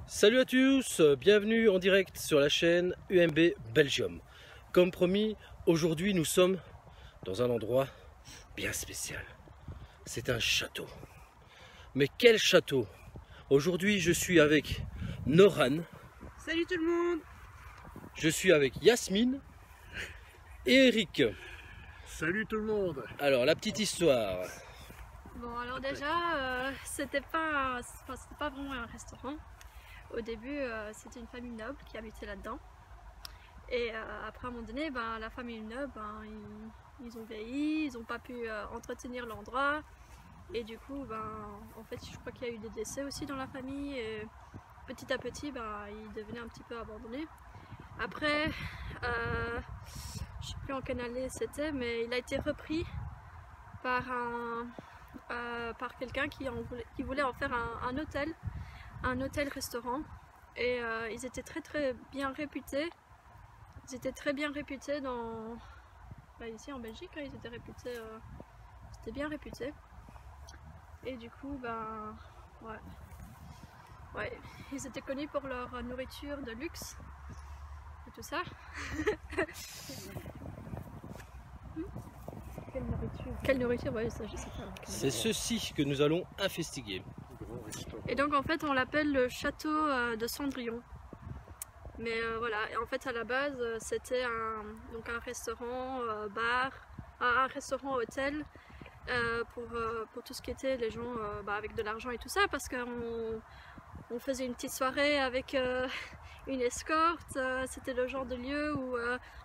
Salut à tous, bienvenue en direct sur la chaîne UMB Belgium. Comme promis, aujourd'hui nous sommes dans un endroit bien spécial. C'est un château. Mais quel château! Aujourd'hui je suis avec Noran. Salut tout le monde! Je suis avec Yasmine et Eric. Salut tout le monde! Alors la petite histoire. Bon alors déjà, c'était pas vraiment un restaurant. Au début, c'était une famille noble qui habitait là-dedans. Et après, à un moment donné, la famille noble, ils ont vieilli, ils n'ont pas pu entretenir l'endroit. Et du coup, en fait, je crois qu'il y a eu des décès aussi dans la famille. Et petit à petit, il devenait un petit peu abandonné. Après, je ne sais plus en quelle année c'était, mais il a été repris par quelqu'un qui voulait en faire un hôtel-restaurant. Et ils étaient très bien réputés. Ils étaient très bien réputés ici en Belgique, hein, ils étaient réputés, c'était bien réputé. Et du coup, ouais, ils étaient connus pour leur nourriture de luxe et tout ça. Quelle nourriture? Ouais, ça je sais pas. C'est ceci que nous allons investiguer. Et donc en fait on l'appelle le château de Cendrillon. Mais voilà, et en fait à la base c'était un restaurant bar, un restaurant hôtel pour tout ce qui était les gens avec de l'argent et tout ça, parce qu'on faisait une petite soirée avec une escorte. C'était le genre de lieu où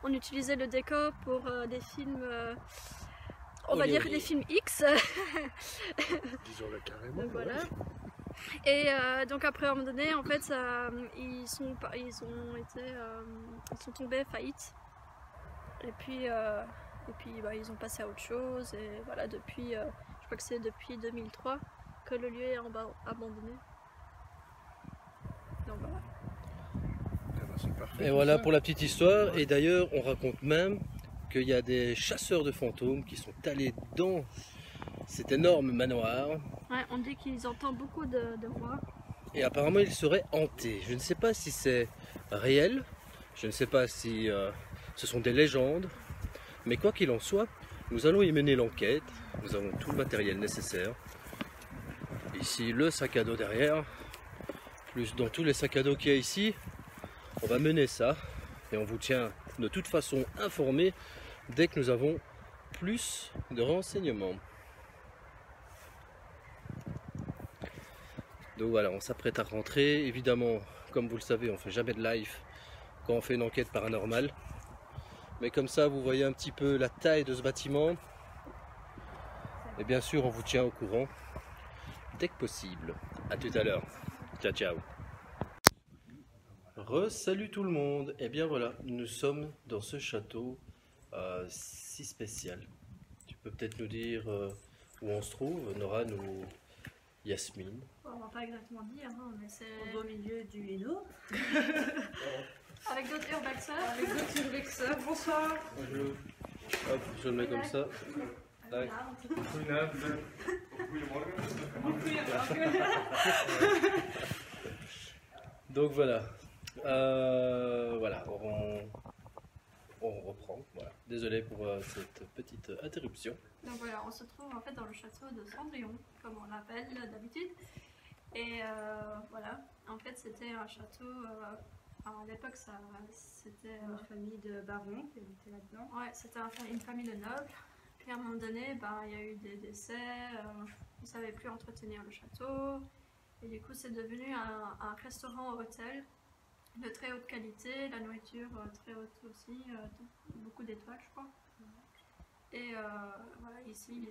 on utilisait le décor pour des films, on va dire des films X. Disons-le carrément. Donc voilà. Et donc après à un moment donné, en fait, ils sont tombés faillite. Et puis ils ont passé à autre chose. Et voilà, depuis, je crois que c'est depuis 2003 que le lieu est abandonné. Donc voilà. C'est parfait. Et voilà pour la petite histoire. Et d'ailleurs, on raconte même qu'il y a des chasseurs de fantômes qui sont allés dans cet énorme manoir. Ouais, on dit qu'ils entendent beaucoup de voix. Et apparemment, il serait hanté. Je ne sais pas si c'est réel. Je ne sais pas si ce sont des légendes. Mais quoi qu'il en soit, nous allons y mener l'enquête. Nous avons tout le matériel nécessaire. Ici, le sac à dos derrière. Plus dans tous les sacs à dos qu'il y a ici. On va mener ça. Et on vous tient de toute façon informé dès que nous avons plus de renseignements. Donc voilà, on s'apprête à rentrer. Évidemment, comme vous le savez, on ne fait jamais de live quand on fait une enquête paranormale. Mais comme ça, vous voyez un petit peu la taille de ce bâtiment. Et bien sûr, on vous tient au courant dès que possible. A tout à l'heure. Ciao, ciao. Salut tout le monde. Et bien voilà, nous sommes dans ce château si spécial. Tu peux peut-être nous dire où on se trouve, Nora ou Yasmine? On va pas exactement dire, hein, mais c'est Au beau milieu du Hainaut. avec d'autres urbexeurs. Avec d'autres urbexeurs. Bonsoir. Bonjour. Hop, je le mets comme ça. Tac. Donc voilà. Voilà, on reprend. Voilà. Désolé pour cette petite interruption. Donc voilà, on se trouve en fait dans le château de Cendrillon, comme on l'appelle d'habitude. Et voilà, en fait c'était un château, à l'époque c'était Une famille de barons qui habitait là-dedans. ouais, c'était une famille de nobles. Puis à un moment donné, il y a eu des décès, ils ne savaient plus entretenir le château. Et du coup c'est devenu un restaurant-hôtel de très haute qualité, la nourriture très haute aussi, beaucoup d'étoiles je crois. Et voilà, ici ils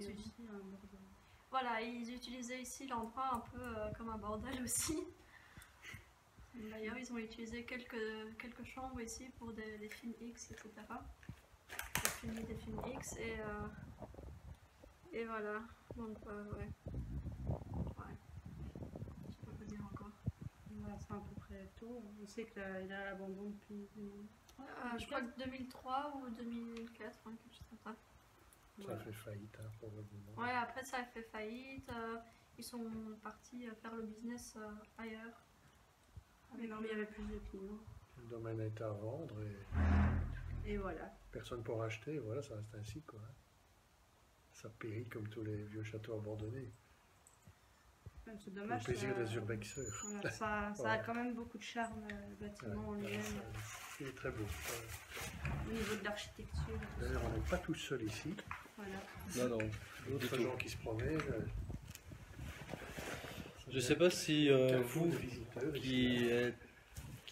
utilisaient ici l'endroit un peu comme un bordel aussi. D'ailleurs, ils ont utilisé quelques chambres ici pour des films X, etc. Des films X et voilà. Donc ouais. Je sais pas quoi dire encore. Voilà, c'est à peu près tout. On sait qu'il a à l'abandon depuis 2000. Je crois que 2003 ou 2004, hein, quelque chose comme ça. Ça fait faillite, hein, probablement. Ouais, après ça a fait faillite. Ils sont partis faire le business ailleurs. Mais non, mais il y avait plus de clients. Le domaine est à vendre et Et voilà. personne pour acheter. Voilà, ça reste ainsi, quoi. Ça périt comme tous les vieux châteaux abandonnés. Même c'est Pour le dommage. plaisir ça- des urbexeurs. voilà, ça a quand même beaucoup de charme, le bâtiment en lui-même, C'est très beau. au niveau de l'architecture. et tout ça. D'ailleurs, on n'est pas tout seul ici. Voilà. Non, non. D'autres Du gens tout. qui se promènent. Je sais pas si Carrefour vous de visiteurs qui ici. êtes...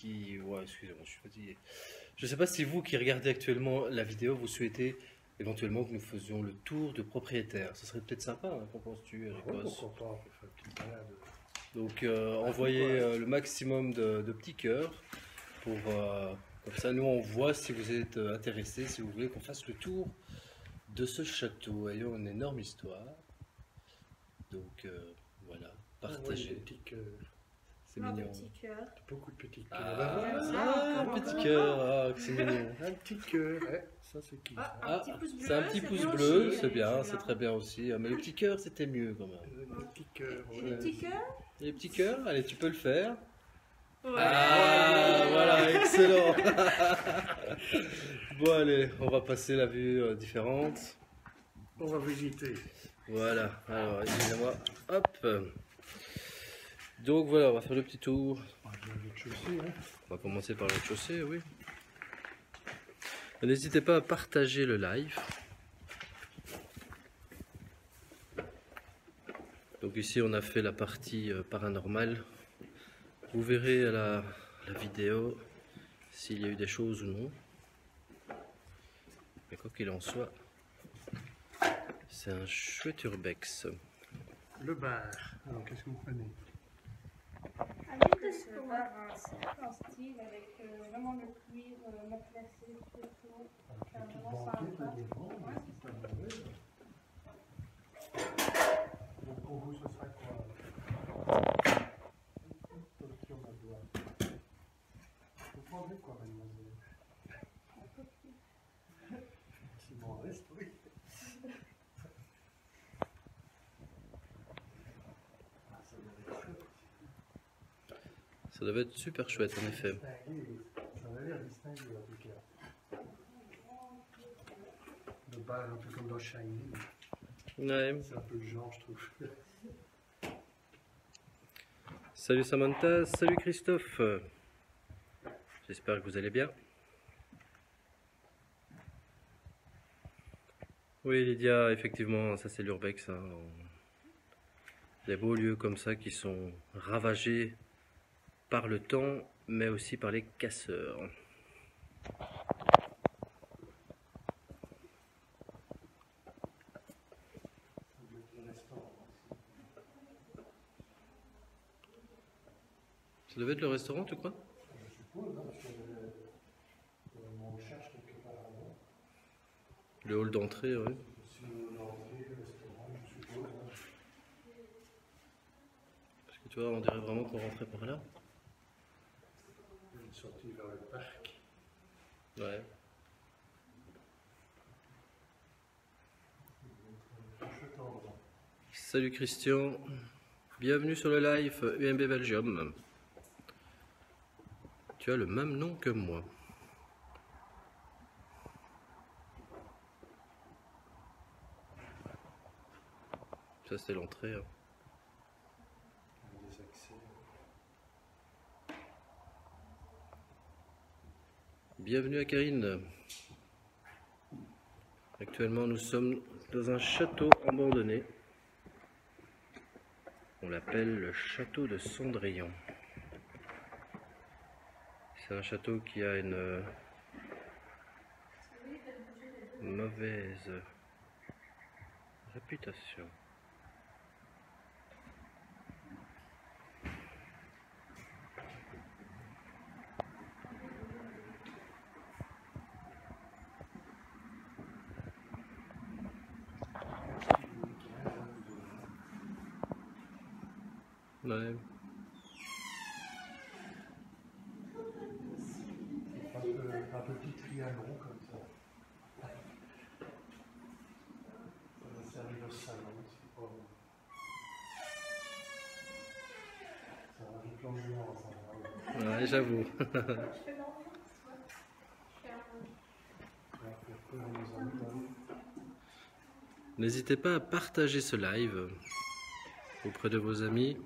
Ouais, excusez-moi, je suis fatigué. Je sais pas si vous qui regardez actuellement la vidéo, vous souhaitez éventuellement que nous faisions le tour de propriétaires. Ce serait peut-être sympa, hein, qu'en penses-tu, Oui, Ericos? pourquoi pas, on peut faire une petite balade. Donc envoyez le maximum de petits cœurs pour comme ça nous on voit si vous êtes intéressés, si vous voulez qu'on fasse le tour de ce château ayant une énorme histoire. Donc voilà, Envoyez partagez, des petits cœurs. c'est Un mignon. petit cœur. Beaucoup de petits cœurs. Ah, un petit cœur, ah, que c'est mignon. Un petit cœur, ça c'est qui ça? Ah, petit pouce bleu. c'est un petit pouce bien bleu, aussi, c'est bien, c'est très bien aussi. Ah, mais le petit cœur c'était mieux quand même. Le petit cœur. Et ouais. les petits cœurs. Et les petits cœurs, allez tu peux le faire. Ouais. Ah, voilà, excellent. Bon, allez, on va passer la vue différente. On va visiter. Voilà, alors, excusez-moi, hop. Donc voilà, on va faire le petit tour. Ah, je vais aller te chausser, hein. On va commencer par le rez-de-chaussée, oui. N'hésitez pas à partager le live. Donc ici, on a fait la partie paranormale. Vous verrez à la vidéo s'il y a eu des choses ou non. Mais quoi qu'il en soit, c'est un chouette urbex. Le bar. Alors, qu'est-ce que vous prenez? C'est un certain style avec vraiment le cuir matelassé tout autour. C'est vraiment sympa. Ouais, c'est ça. Donc pour vous, ce sera quoi? Vous prendrez quoi, mademoiselle? Si bon reste, oui. Ah, ça doit être chouette. Ça devait être super chouette en effet. Distingué, ça va l'air distingué en tout cas. Le bar un peu comme dans Shining. Ouais. C'est un peu le genre, je trouve. Salut Samantha, salut Christophe. J'espère que vous allez bien. Oui Lydia, effectivement, ça c'est l'urbex. Hein. Des beaux lieux comme ça qui sont ravagés par le temps, mais aussi par les casseurs. Ça devait être le restaurant, tu crois? Je suppose, hein, parce que on cherche quelque part avant. Le hall d'entrée, oui. Si l'entrée, le restaurant, je suppose. Hein. Parce que tu vois, on dirait vraiment qu'on rentrait par là. Une sortie vers le parc. Ouais. Un chouette endroit. Salut Christian, bienvenue sur le live UMB Belgium. Tu as le même nom que moi. Ça c'est l'entrée. Hein. Des accès. Bienvenue à Karine. Actuellement nous sommes dans un château abandonné. On l'appelle le château de Cendrillon. C'est un château qui a une mauvaise réputation. Ouais. Un petit trianon comme ça. Ça va servir au salon. C'est pas... Ça rajoute l'ambiance. Ouais, j'avoue. N'hésitez pas à partager ce live auprès de vos amis.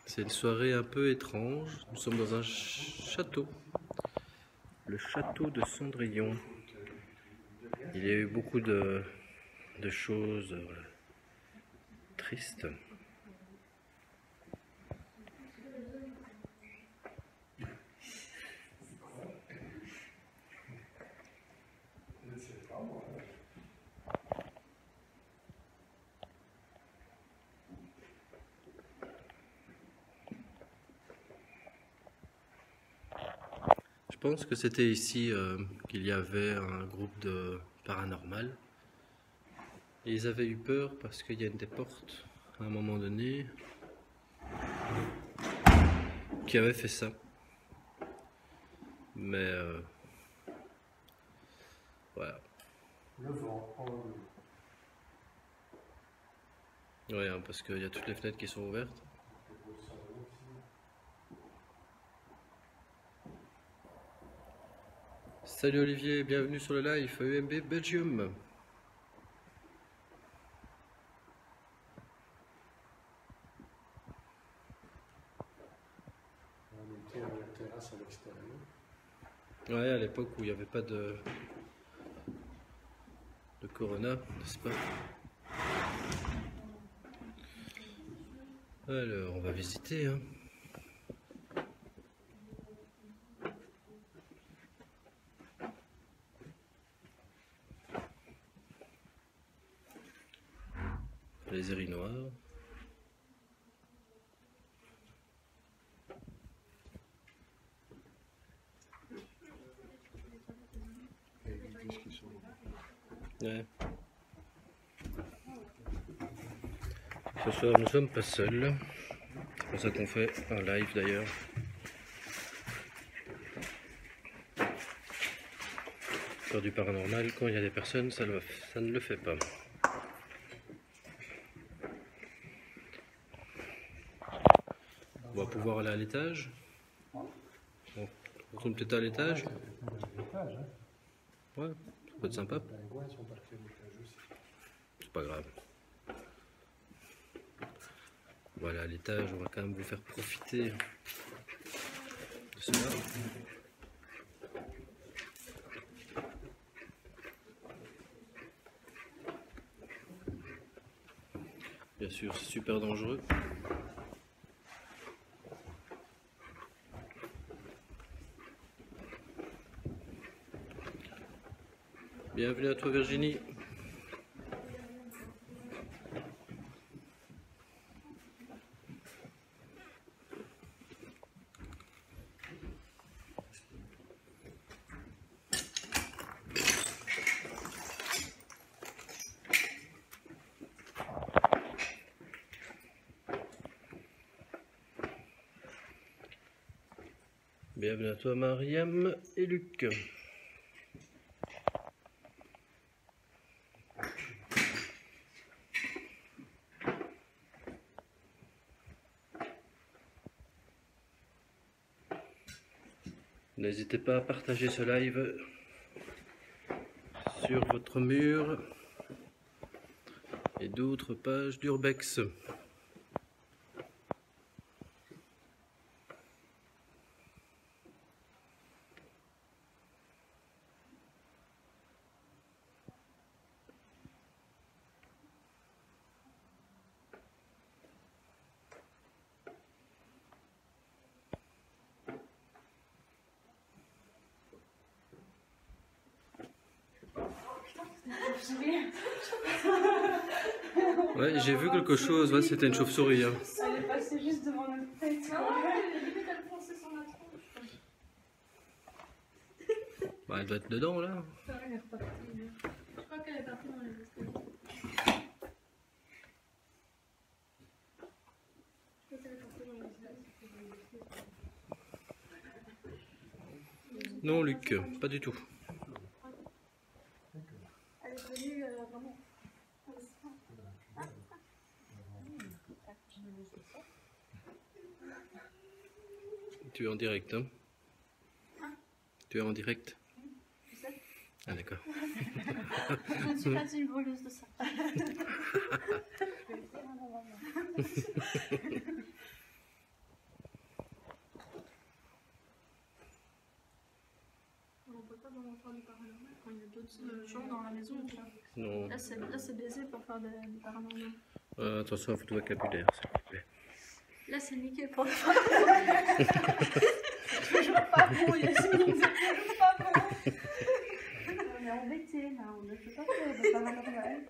C'est une soirée un peu étrange. Nous sommes dans un château. Le château de Cendrillon. Il y a eu beaucoup de choses tristes. Je pense que c'était ici qu'il y avait un groupe de paranormal. Et ils avaient eu peur parce qu'il y a une des portes, à un moment donné, qui avait fait ça. Mais voilà. Le vent. Ouais, hein, parce qu'il y a toutes les fenêtres qui sont ouvertes. Salut Olivier, bienvenue sur le live EMB Belgium. On était à la terrasse à l'extérieur. Ouais, à l'époque où il n'y avait pas de corona, n'est-ce pas? Alors, on va visiter, hein. Les urinoirs. Ouais. Ce soir, nous sommes pas seuls. C'est pour ça qu'on fait un live d'ailleurs. Faire du paranormal, quand il y a des personnes, ça ne le fait pas. On va pouvoir aller à l'étage. On retourne peut-être à l'étage. Ouais, ça peut être sympa. C'est pas grave. Voilà, à l'étage, on va quand même vous faire profiter de cela. Bien sûr, c'est super dangereux. Bienvenue à toi Virginie. Bienvenue à toi Mariam et Luc. N'hésitez pas à partager ce live sur votre mur et d'autres pages d'Urbex. Ouais, j'ai vu quelque chose, ouais, c'était une chauve-souris. Hein. Elle est passée juste devant notre tête. Elle fonçait sur la tronche. Bah, elle doit être dedans là. Elle est repartie. Je crois qu'elle est partie dans les escaliers. Non Luc, pas du tout. Elle est venue vraiment. Tu es en direct, hein? Tu es en direct? Tu sais. Ah d'accord. Je ne suis pas une voleuse de ça. On peut pas vraiment faire du paranormal quand il y a d'autres gens dans la maison. Non. Là c'est baisé pour faire du paranormal. Attention à votre vocabulaire, s'il vous plaît. Là c'est nickel pour le paranormal. Toujours pas bon, il est toujours pas bon. On est embêtés là, on ne peut pas faire de paranormal.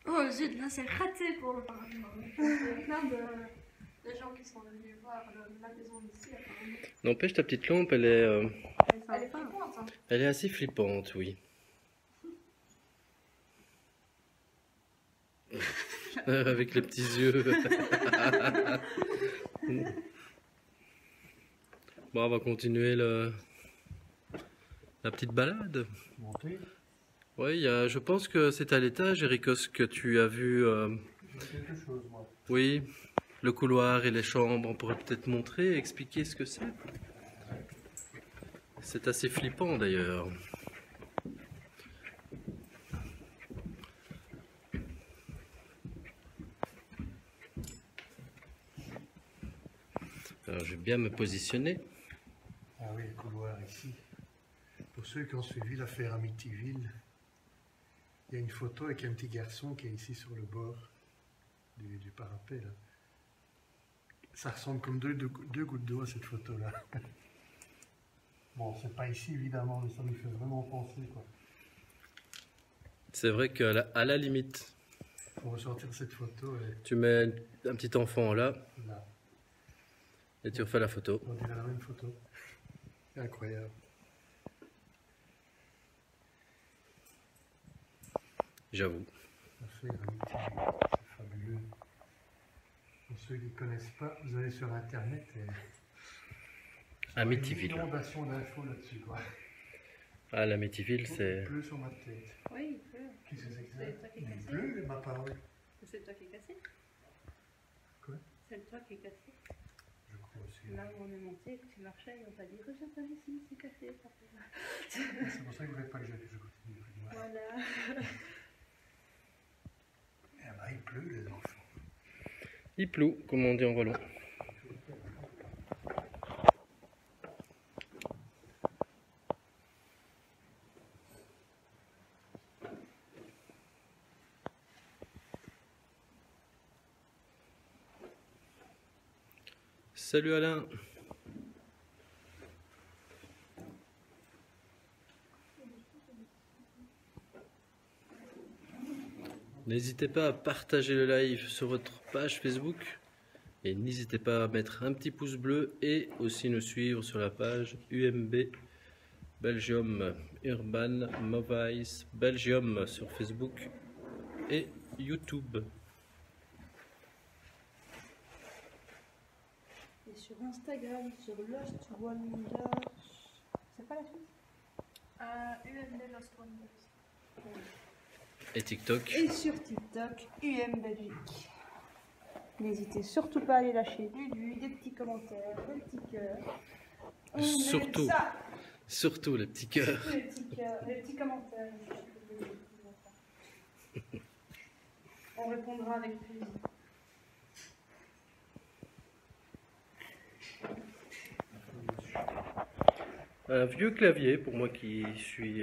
Oh zut, là c'est raté pour le paranormal. Il y a plein de gens qui sont venus voir la maison ici apparemment. N'empêche, ta petite lampe, elle est Elle est flippante, hein. elle est assez flippante, oui. Avec les petits yeux. Bon, on va continuer la petite balade. Monter. Oui, je pense que c'est à l'étage, Ericos, que tu as vu. J'ai quelque chose, moi. Oui, le couloir et les chambres. On pourrait peut-être montrer, expliquer ce que c'est. C'est assez flippant d'ailleurs. Alors, je vais bien me positionner. Ah oui, le couloir ici. Pour ceux qui ont suivi l'affaire Amityville, il y a une photo avec un petit garçon qui est ici sur le bord du parapet. Là. Ça ressemble comme deux gouttes d'eau à cette photo-là. Bon, c'est pas ici évidemment, mais ça me fait vraiment penser, quoi. C'est vrai qu'à la limite, Il faut ressortir cette photo et tu mets un petit enfant là là. et tu refais la photo. On dirait la même photo. C'est incroyable. J'avoue. L'affaire Amityville, c'est fabuleux. Pour ceux qui ne connaissent pas, vous allez sur internet et Amityville. une inondation d'infos là-dessus, quoi. Ah, l'Amityville, c'est. Il pleut sur ma tête. Oui, il pleut. Qu'est-ce que c'est que ça? C'est toi qui es Il cassé. pleut, ma parole. C'est toi qui es cassé. Quoi? C'est toi qui es cassé. Je crois aussi. Là où on est monté, que tu marchais, on t'a dit reviens par ici, c'est cassé. C'est pour ça que vous ne voulez pas que je continue. Voilà. Eh ben, il pleut, les enfants. Il pleut, comme on dit en wallon. Salut Alain. N'hésitez pas à partager le live sur votre page Facebook et n'hésitez pas à mettre un petit pouce bleu et aussi nous suivre sur la page UMB Belgium Urban Movies Belgium sur Facebook et YouTube. Et sur Instagram, sur Lost Wonders. C'est pas la suite? UMD Lost Wonders. Et TikTok. Et sur TikTok, UM Belgique. N'hésitez surtout pas à aller lâcher du vues, des petits commentaires, des petits cœurs. On aime Surtout. ça. Surtout les petits cœurs. Les petits cœurs, les petits commentaires. On répondra avec plaisir. Un vieux clavier pour moi qui suis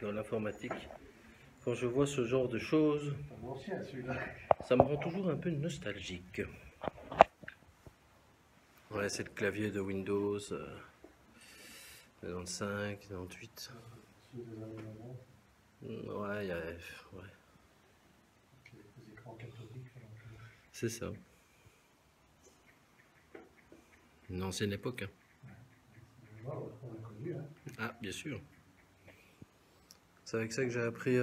dans l'informatique. Quand je vois ce genre de choses, C'est un ancien, celui-là. ça me rend toujours un peu nostalgique. Ouais, c'est le clavier de Windows 95, 98. Ceux des années 90. Ouais, ouais. Avec les écrans cathodiques. C'est ça. Une ancienne époque. Hein. On a connu, hein. Ah, bien sûr. C'est avec ça que j'ai appris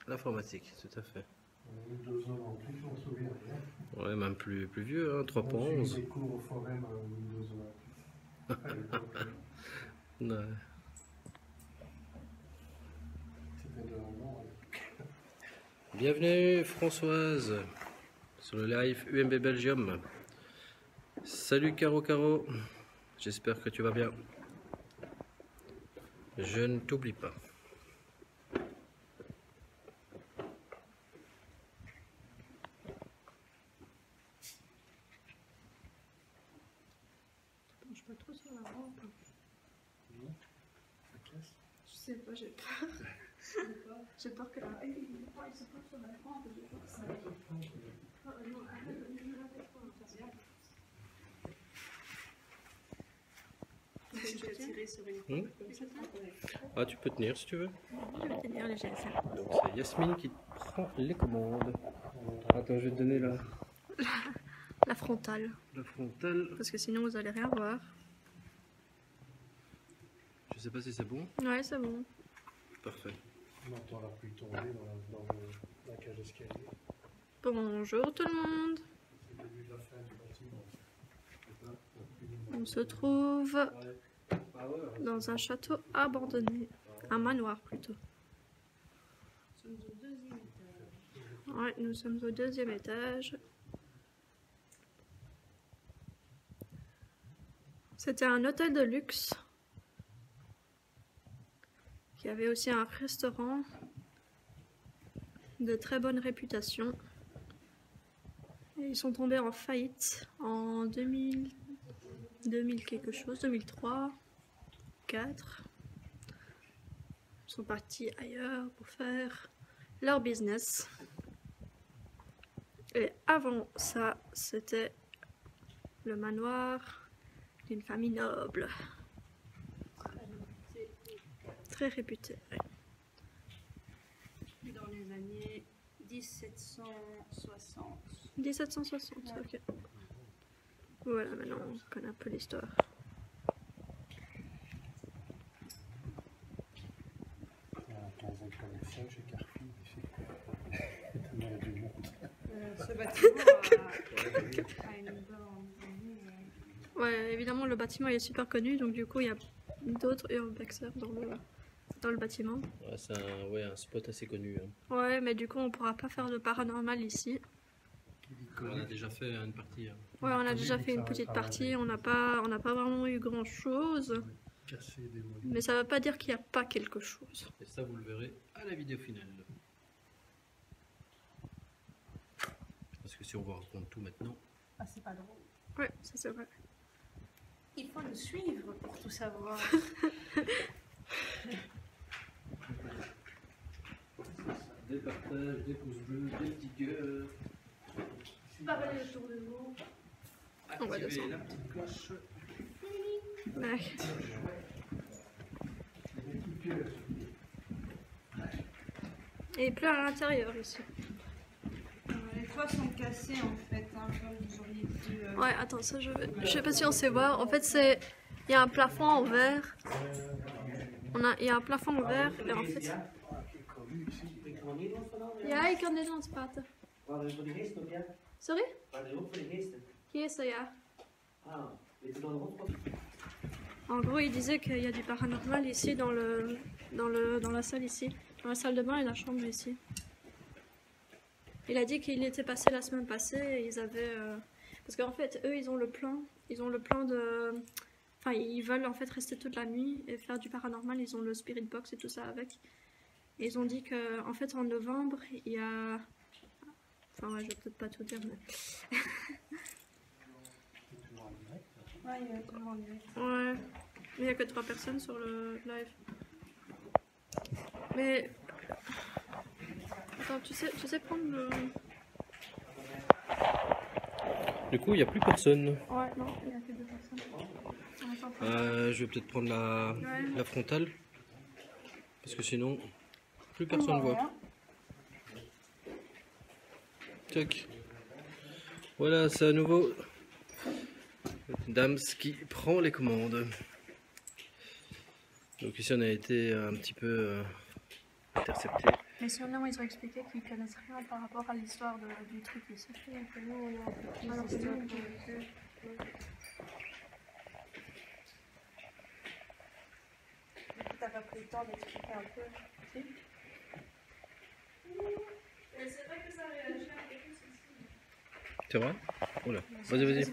l'informatique, tout à fait. On a eu 2 ans en plus, on se souvient rien. Ouais, même plus vieux, hein, 3 On a .11. suivi des cours au forum Windows 1. À l'époque, Ouais. c'était de un an. Bienvenue Françoise sur le live UMB Belgium. Salut Caro, j'espère que tu vas bien. Je ne t'oublie pas. Je suis pas trop sur la rampe. Je sais pas, j'ai peur. J'ai peur que la... Il se pose sur la rampe, j'ai peur que ça... Oh, non, arrête, je me lave pas, Je vais tirer sur une Ah, tu peux tenir si tu veux. Je vais tenir les gestes. Donc c'est Yasmine qui prend les commandes. Attends, je vais te donner La frontale. la frontale. Parce que sinon vous allez rien voir. Je sais pas si c'est bon. Ouais, c'est bon. Parfait. On entend la pluie tomber dans la cage d'escalier. Bonjour tout le monde. C'est le début de la fin du bâtiment. On se trouve dans un château abandonné. Un manoir plutôt. Ouais, nous sommes au 2e étage. C'était un hôtel de luxe qui avait aussi un restaurant de très bonne réputation. Et ils sont tombés en faillite en 2000 quelque chose, 2003, 2004. Ils sont partis ailleurs pour faire leur business. Et avant ça, c'était le manoir d'une famille noble. Très réputée. dans les années 1760. 1760, ok. Voilà, maintenant on connaît un peu l'histoire. Il y a un 15e commercial chez Carrefour ici. Tellement il y a du monde. Ce bâtiment a une bonne... Ouais, évidemment le bâtiment il est super connu, donc du coup il y a d'autres urbexers dans le bâtiment. Ouais, c'est un spot assez connu. Hein. Ouais, mais du coup on pourra pas faire de paranormal ici. On a déjà fait une partie. Hein. Ouais, on a déjà fait une petite partie, on n'a pas vraiment eu grand chose, Cassé, démoli. mais ça veut pas dire qu'il n'y a pas quelque chose. Et ça, vous le verrez à la vidéo finale. Parce que si on vous raconte tout maintenant. Ah, c'est pas drôle. Ouais, ça c'est vrai. Il faut nous suivre pour tout savoir. Des partages, des pouces bleus, des petits cœurs. Pareil autour de vous. On va descendre. La petite cloche. Ouais. Et il pleut à l'intérieur ici. Les toits sont cassés en fait, hein, comme vous auriez pu... Ouais, attends, ça je sais pas si on sait voir. En fait, c'est. Il y a un plafond en verre. Il y a un plafond en verre et en fait. Ja, ik kan Nederlands praten. Waren er voor de geesten ook, ja? Sorry? Waren er ook voor de geesten? Yes, ja. Ah, weet je dan rond? En gros, il disait qu'il y a du paranormal ici dans la salle ici, dans la salle de bain et la chambre ici. Il a dit qu'il était passé la semaine passée et ils avaient parce qu'en fait eux ils ont le plan de, enfin ils veulent en fait rester toute la nuit et faire du paranormal. Ils ont le spirit box et tout ça avec. Et ils ont dit que en fait en novembre il y a, enfin ouais, je vais peut-être pas tout dire mais. Ouais, il y a toujours en direct. Ouais, mais il n'y a que 3 personnes sur le live. Mais. Attends, tu sais prendre le. Du coup, il n'y a plus personne. Ouais, non, il n'y a que 2 personnes. Je vais peut-être prendre la frontale. Parce que sinon, plus personne ne voit. Tac. Voilà, c'est à nouveau Dams qui prend les commandes. Donc ici on a été un petit peu intercepté. Mais sinon, ils ont expliqué qu'ils connaissent rien par rapport à l'histoire du truc ici. Alors que nous, on a un peu plus d'histoire. T'as pas pris le temps d'expliquer un peu. Si. Mais c'est C'est vrai? Oula, vas-y, vas-y.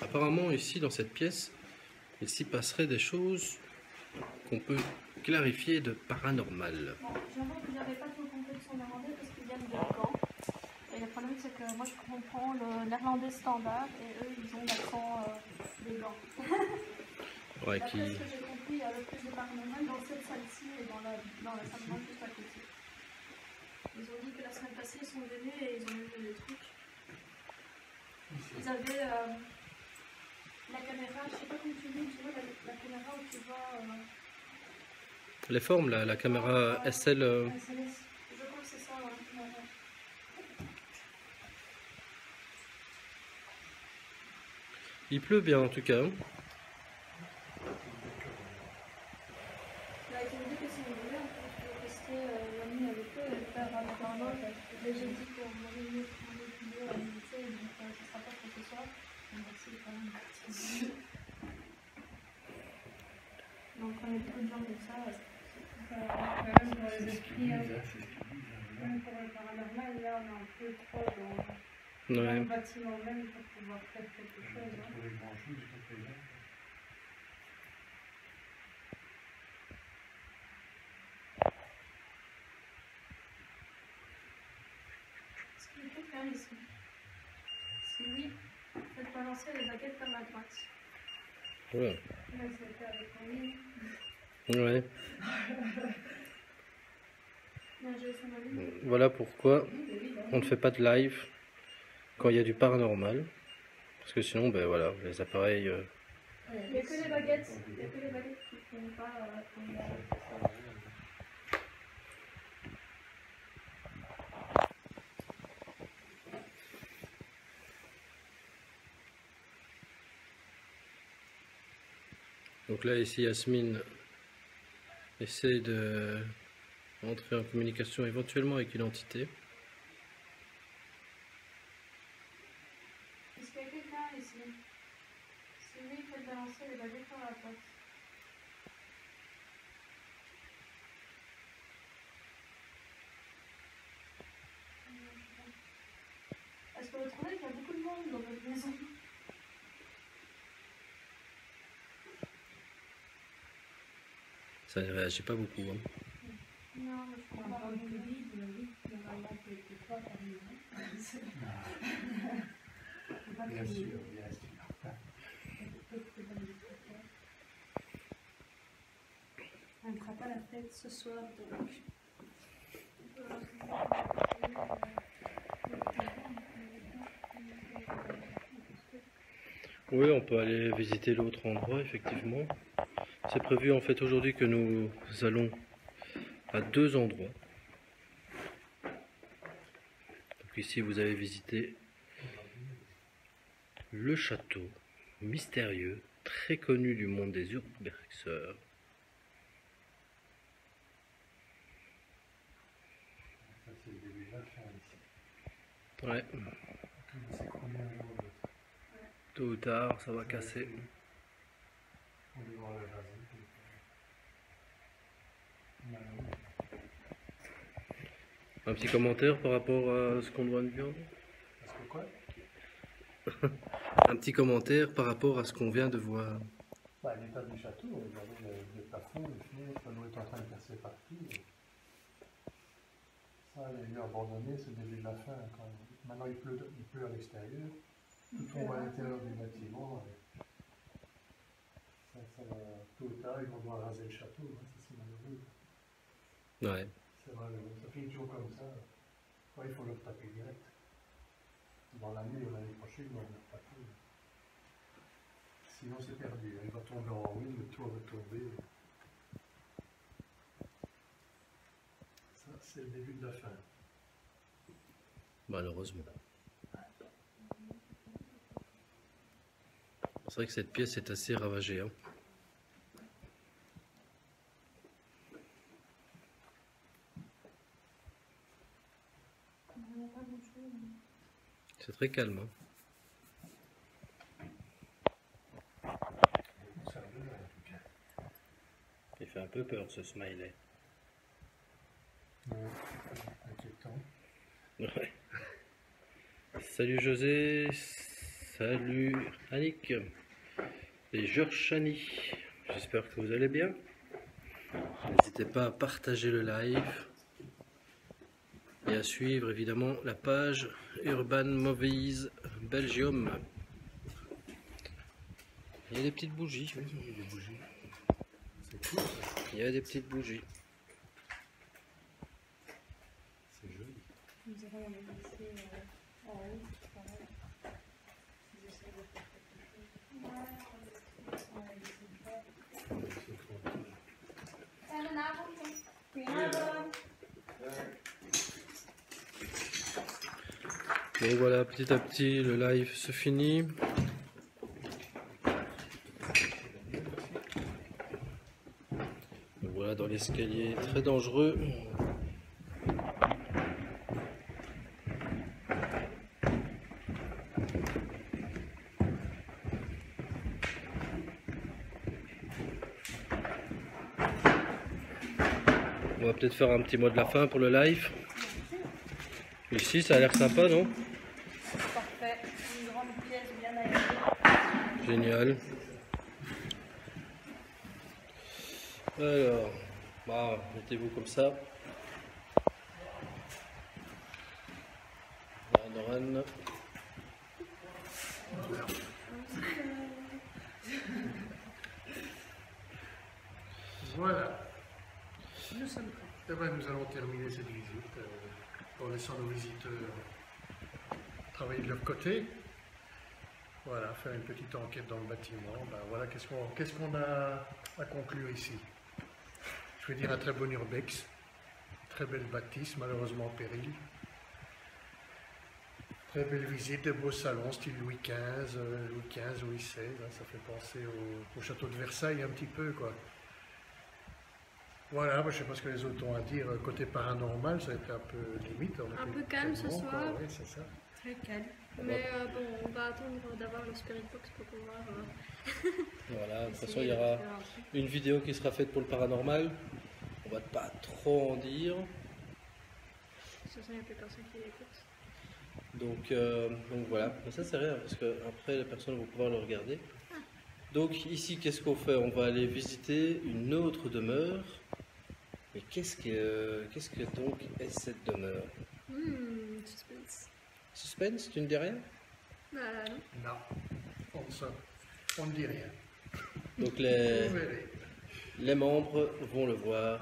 Apparemment, ici, dans cette pièce, il s'y passerait des choses qu'on peut qualifier de paranormales. Bon, j'avoue que j'avais pas tout compris de son néerlandais parce qu'ils viennent de Gand. Et le problème, c'est que moi, je comprends le néerlandais standard et eux, ils ont l'accent des Gand. Ouais, D'après qui... ce que j'ai compris, il y a le plus de paranormal dans cette salle-ci et dans la salle de bain juste à côté. Ils ont dit que la semaine passée, ils sont venus et ils ont vu des trucs. Ils avaient la caméra, je sais pas comment tu dis, tu vois, la caméra où tu vois... Les formes, là, la caméra SL... SLS. Je crois que c'est ça, ouais. Il pleut bien, en tout cas. Là, ils ont dit que si on voulait, on pouvait rester la nuit avec eux et faire un paranormal. J'ai dit qu'on aurait mieux à méditer, donc ça ne sera pas pour ce soir. Donc c'est quand même parti. Donc on est beaucoup de gens comme ça. Même pour les esprits, hein. Même pour le paranormal, là on est un peu trop dans le bâtiment même pour pouvoir faire quelque chose. Hein. Est-ce qu'il y a quelqu'un ici? Si oui, faites balancer les baguettes vers la droite. Voilà. Là, c'était avec Camille. Ouais. Bien joué, son ami. Voilà pourquoi on ne fait pas de live quand il y a du paranormal. Parce que sinon, ben voilà, les appareils... Il n'y a que les baguettes. Il n'y a que les baguettes qui ne font pas comme ça. Donc là, ici, Yasmine essaie de entrer en communication éventuellement avec une entité. Est-ce qu'il y a quelqu'un ici? Si oui, faites balancer les baguettes vers la droite. Est-ce que vous trouvez qu'il y a beaucoup de monde dans votre maison? Ça ne réagit pas beaucoup. Hein. Non, mais je crois pas. Bien sûr, bien sûr. Elle ne fera pas la fête ce soir, donc. Oui, on peut aller visiter l'autre endroit, effectivement. C'est prévu en fait aujourd'hui que nous allons à 2 endroits. Donc ici, vous avez visité le château mystérieux, très connu du monde des urbexeurs. Ça, c'est le début de la fin ici. Ouais, Tout va s'écrouler un jour ou l'autre. tôt ou tard, ça va casser. On devra le raser. Malheureusement. Un petit commentaire par rapport à ce qu'on doit de viande? Parce que quoi? Un petit commentaire par rapport à ce qu'on vient de voir. Bah, l'état du château, vous avez le plafond, les fenêtres, l'eau est en train de percer partout. Ça, il est abandonné, c'est le début de la fin. Maintenant, il pleut à l'extérieur. Tout tombe à l'intérieur du bâtiment. Ça va, tôt ou tard, ils vont devoir raser le château. Hein, ça, c'est malheureux. Ouais. C'est malheureux. Ça fait toujours comme ça. Ouais, il faut le retaper direct. Dans l'année ou l'année prochaine, on va le retaper. Sinon, c'est perdu. Il va tomber en ruine, le toit va tomber. Ça, c'est le début de la fin. Malheureusement. C'est vrai que cette pièce est assez ravagée. Hein. C'est très calme. Hein. fait un peu peur ce smiley. Ouais, inquiétant. Ouais. Salut José, salut Annick et Georges-Chani. J'espère que vous allez bien. N'hésitez pas à partager le live et à suivre évidemment la page Urban Movies Belgium. Il y a des petites bougies. Oui, il y a des bougies. C'est cool ça. Il y a des petites bougies. C'est joli. Nous allons les laisser en haut, pareil. Ils essaient de faire quelque chose. On va laisser faire. C'est tranquille. Donc voilà, petit à petit le live se finit. Donc voilà, dans l'escalier très dangereux. On va peut-être faire un petit mot de la fin pour le live. Ici, ça a l'air sympa, non? Parfait. Une grande pièce bien aérée. Génial. Alors, bah, mettez-vous comme ça. Noran. Voilà. Nous sommes prêts. Eh ben, nous allons terminer cette visite en laissant nos visiteurs travailler de leur côté. Voilà, faire une petite enquête dans le bâtiment. Ben, voilà, qu'est-ce qu'on a à conclure ici? Je vais dire un très bon urbex, très belle bâtisse, malheureusement en péril. Très belle visite, de beaux salons, style Louis XV, Louis XVI, hein, ça fait penser au château de Versailles un petit peu, quoi. Voilà, moi, je ne sais pas ce que les autres ont à dire. Côté paranormal, ça a été un peu limite. Un peu calme ce soir. Oui, c'est ça. Très calme. Mais bon, on va attendre d'avoir le Spirit Box pour pouvoir. Voilà, de toute façon, il y aura une vidéo qui sera faite pour le paranormal. On va pas trop en dire. De toute façon, il n'y a plus personne qui l'écoute. Donc voilà, mais ça c'est rien parce que après les personnes vont pouvoir le regarder. Donc ici, qu'est-ce qu'on fait? On va aller visiter une autre demeure. Mais qu'est-ce que donc est cette demeure? Suspense. Suspense, tu ne dis rien? Non. Non, on ne dit rien. Donc Vous verrez. les membres vont le voir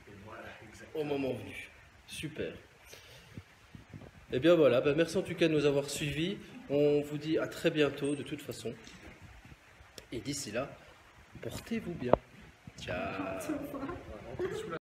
Et voilà, exactement. au moment venu. Super. Et bien voilà, ben merci en tout cas de nous avoir suivis. On vous dit à très bientôt de toute façon. Et d'ici là, portez-vous bien. Ciao. Voilà, on peut sous la